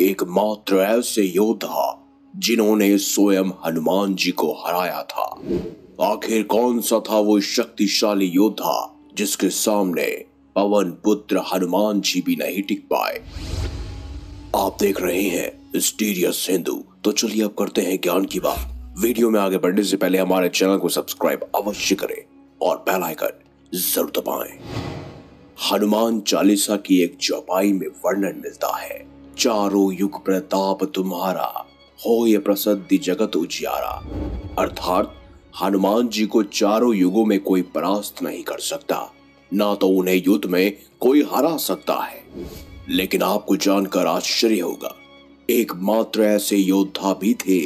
एकमात्र ऐसे योद्धा जिन्होंने स्वयं हनुमान जी को हराया था। आखिर कौन सा था वो शक्तिशाली योद्धा जिसके सामने पवन पुत्र हनुमान जी भी नहीं टिक पाए। आप देख रहे हैं मिस्टीरियस हिंदू। तो चलिए अब करते हैं ज्ञान की बात। वीडियो में आगे बढ़ने से पहले हमारे चैनल को सब्सक्राइब अवश्य करें और बेल आइकन जरूर दबाएं। हनुमान चालीसा की एक चौपाई में वर्णन मिलता है, चारों युग प्रताप तुम्हारा, हो ये प्रसिद्धि जगत उजियारा। अर्थात हनुमान जी को चारों युगों में कोई परास्त नहीं कर सकता, ना तो उन्हें युद्ध में कोई हरा सकता है। लेकिन आपको जानकर आश्चर्य होगा, एकमात्र ऐसे योद्धा भी थे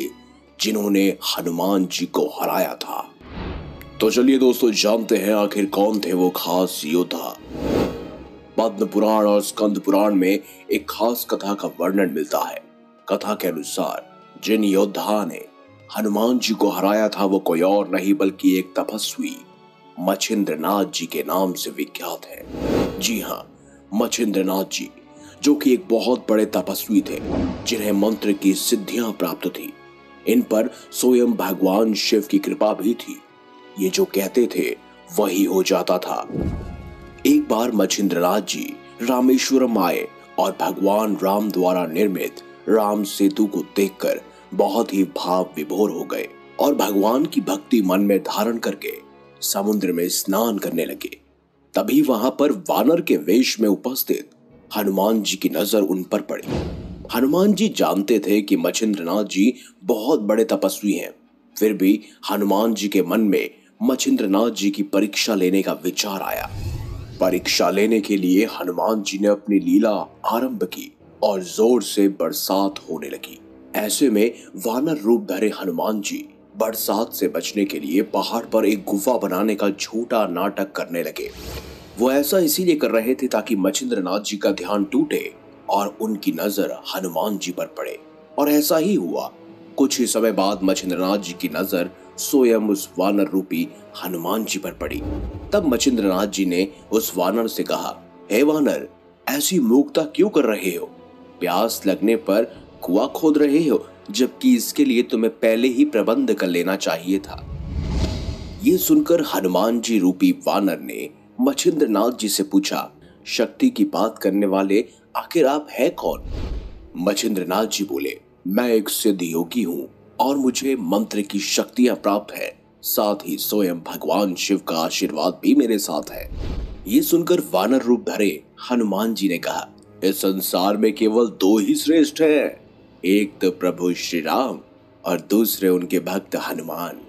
जिन्होंने हनुमान जी को हराया था। तो चलिए दोस्तों जानते हैं आखिर कौन थे वो खास योद्धा। पद्म पुराण और स्कंद पुराण में एक खास कथा का वर्णन मिलता है। कथा के अनुसार जिन योद्धा ने हनुमान जी को हराया था वो कोई और नहीं बल्कि एक तपस्वी मच्छिंद्रनाथ जी के नाम से विख्यात है। जी हाँ, मच्छिंद्रनाथ जी जो कि एक बहुत बड़े तपस्वी थे जिन्हें मंत्र की सिद्धियां प्राप्त थी। इन पर स्वयं भगवान शिव की कृपा भी थी। ये जो कहते थे वही हो जाता था। एक बार मच्छिंद्रनाथ जी रामेश्वरम आए और भगवान राम द्वारा निर्मित राम सेतु को देखकर बहुत ही भाव विभोर हो गए और भगवान की भक्ति मन में धारण करके समुद्र में स्नान करने लगे। तभी वहां पर वानर के वेश में उपस्थित हनुमान जी की नजर उन पर पड़ी। हनुमान जी जानते थे कि मच्छिंद्रनाथ जी बहुत बड़े तपस्वी हैं, फिर भी हनुमान जी के मन में मच्छिंद्रनाथ जी की परीक्षा लेने का विचार आया। परीक्षा लेने के लिए हनुमान जी ने अपनी लीला आरंभ की और जोर से बरसात होने लगी। ऐसे में वानर रूप धरे हनुमान जी बरसात से बचने के लिए पहाड़ पर एक गुफा बनाने का झूठा नाटक करने लगे। वो ऐसा इसीलिए कर रहे थे ताकि मच्छिंद्रनाथ जी का ध्यान टूटे और उनकी नजर हनुमान जी पर पड़े। और ऐसा ही हुआ। कुछ ही समय बाद मच्छिंद्रनाथ जी की नजर स्वयं उस वानर रूपी हनुमान जी पर पड़ी। तब मच्छिंद्रनाथ जी ने उस वानर से कहा, हे वानर, ऐसी मूर्खता क्यों कर रहे हो? प्यास लगने पर कुआं खोद रहे हो, जबकि इसके लिए तुम्हें पहले ही प्रबंध कर लेना चाहिए था। ये सुनकर हनुमान जी रूपी वानर ने मच्छिंद्रनाथ जी से पूछा, शक्ति की बात करने वाले आखिर आप है कौन? मच्छिंद्रनाथ जी बोले, मैं एक सिद्ध योगी हूँ और मुझे मंत्र की शक्तियां प्राप्त है, साथ ही स्वयं भगवान शिव का आशीर्वाद भी मेरे साथ है। ये सुनकर वानर रूप धरे हनुमान जी ने कहा, इस संसार में केवल दो ही श्रेष्ठ हैं, एक तो प्रभु श्री राम और दूसरे उनके भक्त हनुमान।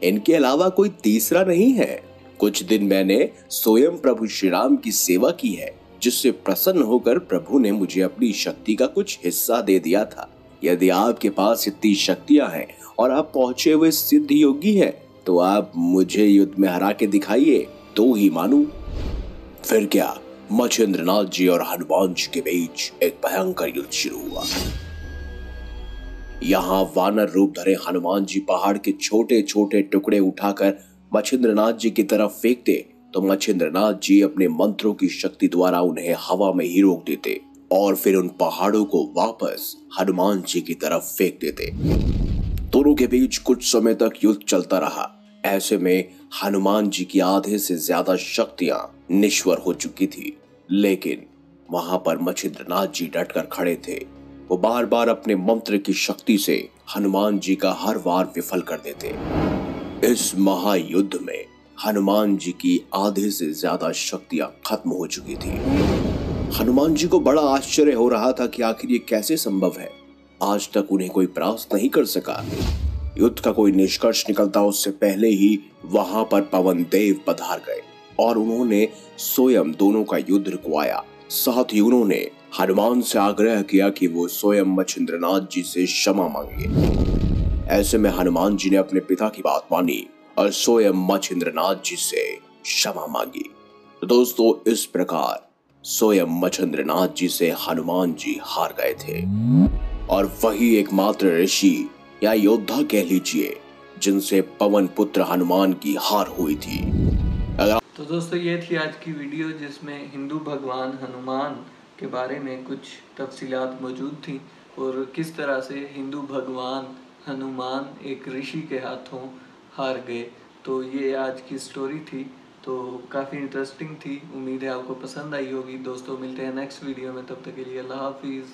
इनके अलावा कोई तीसरा नहीं है। कुछ दिन मैंने स्वयं प्रभु श्री राम की सेवा की है, जिससे प्रसन्न होकर प्रभु ने मुझे अपनी शक्ति का कुछ हिस्सा दे दिया था। यदि आपके पास इतनी शक्तियां हैं और आप पहुंचे हुए सिद्ध योगी हैं, तो आप मुझे युद्ध में हरा के दिखाइए तो ही मानूं। फिर क्या, मच्छिंद्रनाथ जी और हनुमान जी के बीच एक भयंकर युद्ध शुरू हुआ। यहाँ वानर रूप धरे हनुमान जी पहाड़ के छोटे छोटे टुकड़े उठाकर मच्छिंद्रनाथ जी की तरफ फेंकते, तो मच्छिंद्रनाथ जी अपने मंत्रों की शक्ति द्वारा उन्हें हवा में ही रोक देते और फिर उन पहाड़ों को वापस हनुमान जी की तरफ फेंक देते। दोनों के बीच कुछ समय तक युद्ध चलता रहा। ऐसे में हनुमान जी की आधे से ज्यादा शक्तियां निश्वर हो चुकी थी, लेकिन वहां पर मच्छिंद्रनाथ जी डटकर खड़े थे। वो बार बार अपने मंत्र की शक्ति से हनुमान जी का हर वार विफल कर देते। इस महायुद्ध में हनुमान जी की आधे से ज्यादा शक्तियां खत्म हो चुकी थी। हनुमान जी को बड़ा आश्चर्य हो रहा था कि आखिर ये कैसे संभव है। आज तक उन्हें कोई परास्त नहीं कर सका। युद्ध का कोई निष्कर्ष निकलता उससे पहले ही वहां पर पवन देव पधार गए और उन्होंने स्वयं दोनों का युद्ध रुकवाया। साथ ही उन्होंने हनुमान से आग्रह किया कि वो स्वयं मच्छिंद्रनाथ जी से क्षमा मांगे। ऐसे में हनुमान जी ने अपने पिता की बात मानी और स्वयं मच्छिंद्रनाथ जी से क्षमा मांगी। तो दोस्तों इस प्रकार स्वयं मच्छिंद्रनाथ जी से हनुमान जी हार गए थे और वही एकमात्र ऋषि या योद्धा कह लीजिए जिनसे पवन पुत्र हनुमान की हार हुई थी। तो दोस्तों ये थी आज की वीडियो जिसमें हिंदू भगवान हनुमान के बारे में कुछ तफसीलात मौजूद थी और किस तरह से हिंदू भगवान हनुमान एक ऋषि के हाथों हार गए। तो ये आज की स्टोरी थी, तो काफ़ी इंटरेस्टिंग थी। उम्मीद है आपको पसंद आई होगी। दोस्तों मिलते हैं नेक्स्ट वीडियो में, तब तक के लिए अल्लाह हाफिज़।